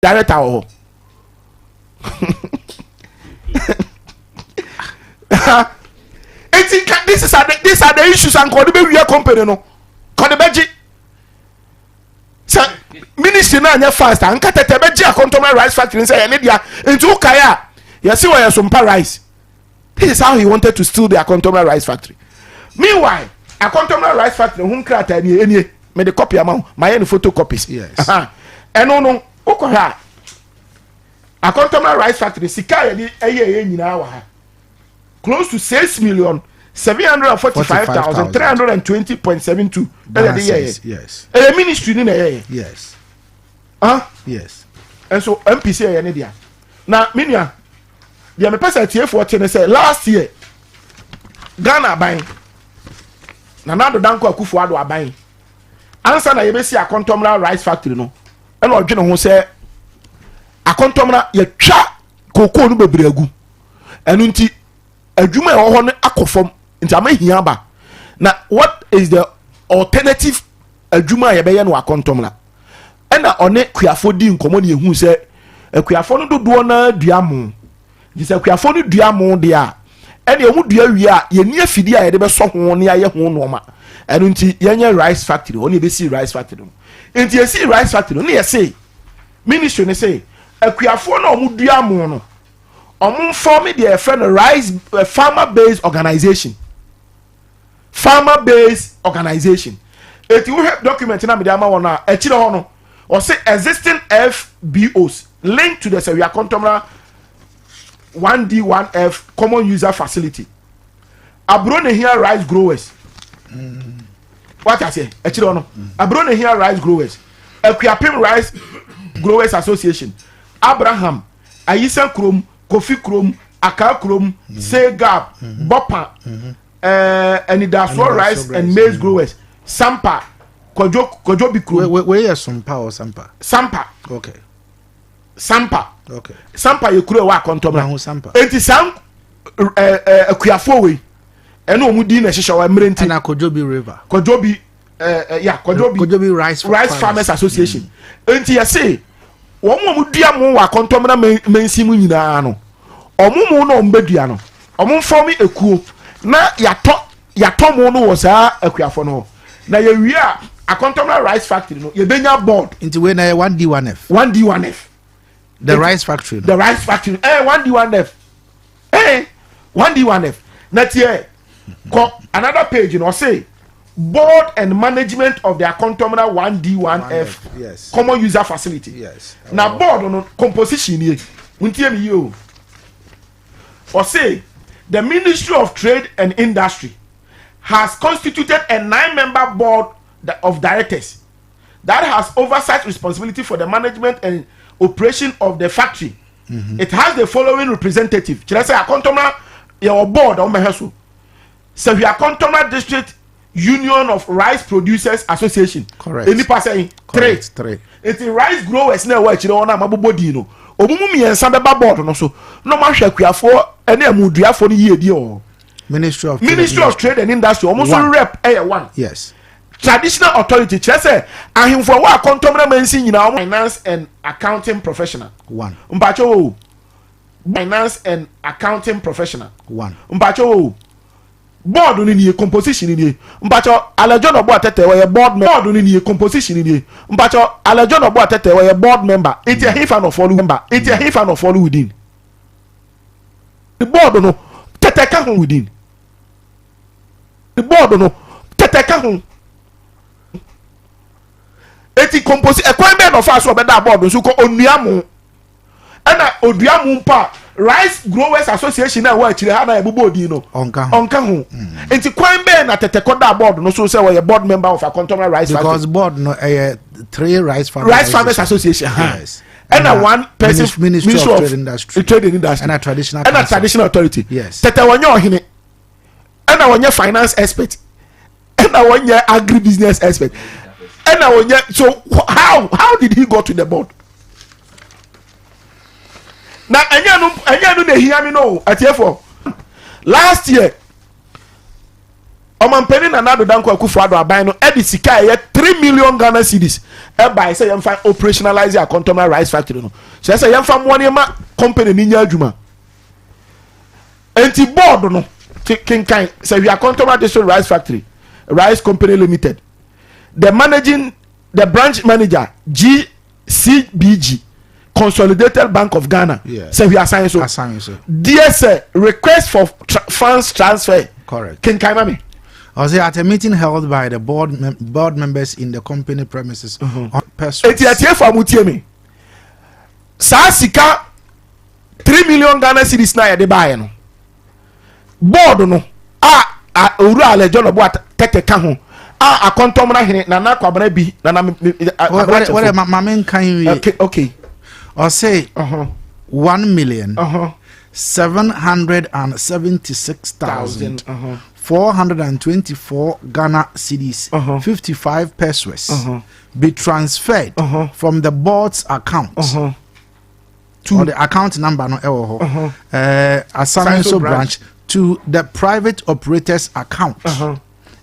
director oh. These are the issues and call the be company no. Call the beji. So ministry na anya fast and katete beji a contomer rice factory say any dia into kaya. You see where some rice. This is how he wanted to steal the contomer rice factory. Meanwhile, a contomer rice factory whom crata any me the copy amount my own photocopies. Yes. And no okoha. A contomer rice factory sika ye nyina wa ha. Close to 6,745,320.72. Yes. A ministry in a yes. Yes. And so MPC any dia. Now, Minia, the person here for say last year Ghana buying. Na now the Danko Akufo-Addo are buying. Answer na yebesi a contomera rice factory no. And odwene ho say a contomera ye twa koko no bebre agu. Enu nti adwuma e ho no akofom nti amahia ba. Na what is the alternative adwuma ye be ye no akontomera? Ena one kuafo di nkomo ne ehu say akuafo no dodo na duamo. Dise akuafo no duamo de a ene emu dua wi a ye ni afidi a ye de be so ho ne aye ho no ma. Enu nti yenye rice factory oni be see rice factory. Nti ye see rice factory ne ye say ministry ne say akuafo na omu duamo no omu form the friend rice farmer based organization. Eti we have document na me de ama wona e kire ho no or say existing FBOs linked to the Sevilla Contomera 1D1F common user facility. Abrone here rice growers. What I say? Abrone here rice growers. Equiapim Rice Growers Association. Abraham, Ayisen Krom, Kofi Krom, Aka Krom, Segab, Bopa, and Idaswa Rice and Maize Growers. Sampa, Kojobi Krom. Where is Sampa or Sampa? Sampa. Okay. Sampa. Okay. Sampa you kure wa kontomra. Sampa. Enti sam akuafo we. Eno omudi na hihye wa mrenti. Na Kojobi River. Kojobi Kojobi Rice Farmers Association. Enti ya say wo omudua mo wa kontomra mensi mu nyina no. Omumu no ombedua no. Omum form ekuo na yato mo no wo saa akuafo no. Na ye wi a contomra rice factory no ye benya board. Enti we na 1D1F. 1D1F. The rice factory. The rice factory. 1D1F. 1D1F. Next year, another page, you know, say board and management of their contomera 1D1F. Yes. Common user facility. Yes. Now board on composition here. You. Or say the Ministry of Trade and Industry has constituted a 9-member board of directors that has oversight responsibility for the management and operation of the factory. It has the following representative. Should I say a contomera your board on Mehesu? So we are Contomera District Union of Rice Producers Association. Correct. Any person three. It's the rice growers now what you don't want mabodi no. Omumi and some board no so no man shall for any amudria for the year deal. Ministry of Trade and Industry almost rep one. Yes. Traditional authority, say, and him for what contomera mention in our finance and accounting professional. One. Mpacho finance and accounting professional. One. Mpacho board in the composition in the Mpacho Alajon of Boatete were a board member in the composition in the Mpacho Alajon of Boatete were a board member. It's a hif and follow member. It's a hif and follow within. The board no Teteka within. The board no Teteka. Eti compose equipment of us over that board so ko onuamu na oduamu pa Rice Growers Association na wa chire ha na ebobodi no onka ho enti kwan be na teteko that board no so say we a board member of a contemporary rice factory because board no 3 rice farmers association yes and one person Ministry of Trade and Industry and a traditional authority yes tete wonye ohene and wonye finance expert and wonye agribusiness expert. So how did he go to the board? Now anya no hear me no atiefo last year Omampeni na Nado Danko Akufo-Addo aban no edi sika ye 3 million Ghana cedis by say you find operationalize your Akontomra rice factory no so say you find money ma company ni nya adwuma enti board no kinkan say we Akontomra district rice factory rice company limited the branch manager GCBG Consolidated Bank of Ghana. Yeah. Say we assign so. Dear sir, request for funds transfer. Correct. Can me? I was at a meeting held by the board members in the company premises on Etiatie for mutiemi. Sa sika 3 million Ghana cedis na de buy no. Board no. Owura alejo no bo teke ka ho. Akontomra hene na na kwabana bi na na what my main kind okay. Or say 1,776,424 Ghana cedis, 55 pesos be transferred from the board's account to the account number no ASANTE branch to the private operators account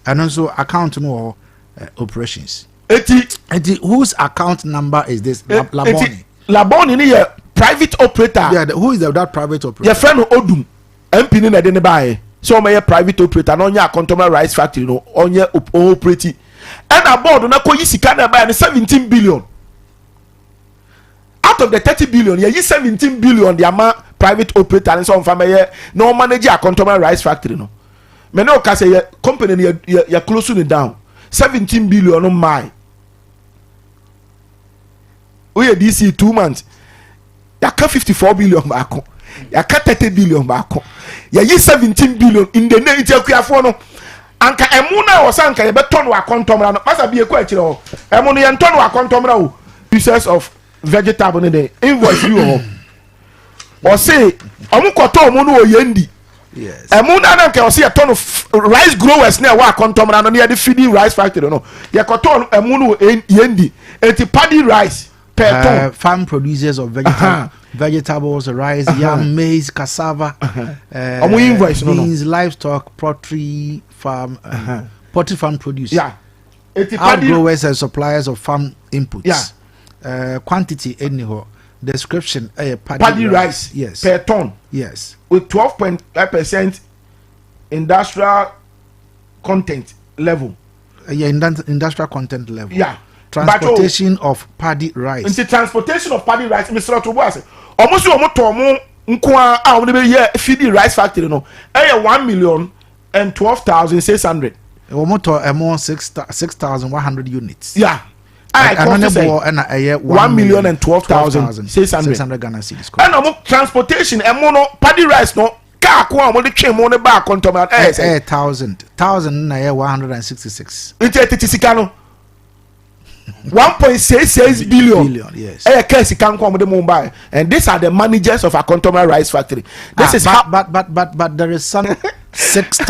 and also account no operations. Whose account number is this? Laboni. Laboni ni ye private operator. Yeah, who is that private operator? Your friend Odum MP ni na de ne buy. So my private operator no nya Akontomra rice factory no onye operate. And a board na ko yi sika na buy 17 billion. Out of the 30 billion, ye 17 billion the amount private operator and so on family no manage Akontomra rice factory no. Me no ka say company ni ya close it down. 17 billion no my. We DC 2 months. Ya ka 54 billion back. Ya ka 30 billion back. Ya yi 17 billion in the name of no. Anka emuna o sanka ye beton wa Akontomra no. Masa bi e kwa chire ho. Emunu ye nton wa Akontomra o. Pieces of vegetable ne dey invoice you ho. O say omu koto omu no yendi. Yes. Emuna na nke o say ton rice growers na wa Akontomra no na ye feeding rice factory no. Ye koto emunu yendi. Enti paddy rice farm producers of vegetables, rice, yam, maize, cassava, beans, livestock, poultry farm produce. Yeah. Outgrowers and suppliers of farm inputs. Yeah. Quantity anyhow. Description paddy rice. Yes. Per ton. Yes. With 12.5% industrial content level. Industrial content level. Yeah. Transportation of paddy rice. Into transportation of paddy rice, Mr. Otobo almost omo nkwa a we be here feeding rice factory no. 1,012,600. Omo 6,100 units. Yeah. And say 1,012,600 Ghana cedis. And omo transportation no paddy rice no car ko omo de twen mo ne ba Akontomra 1,000 na 166. Into sika no 1.66 billion. Yes. And these are the managers of Akontomra rice factory. This is but there is some 6,000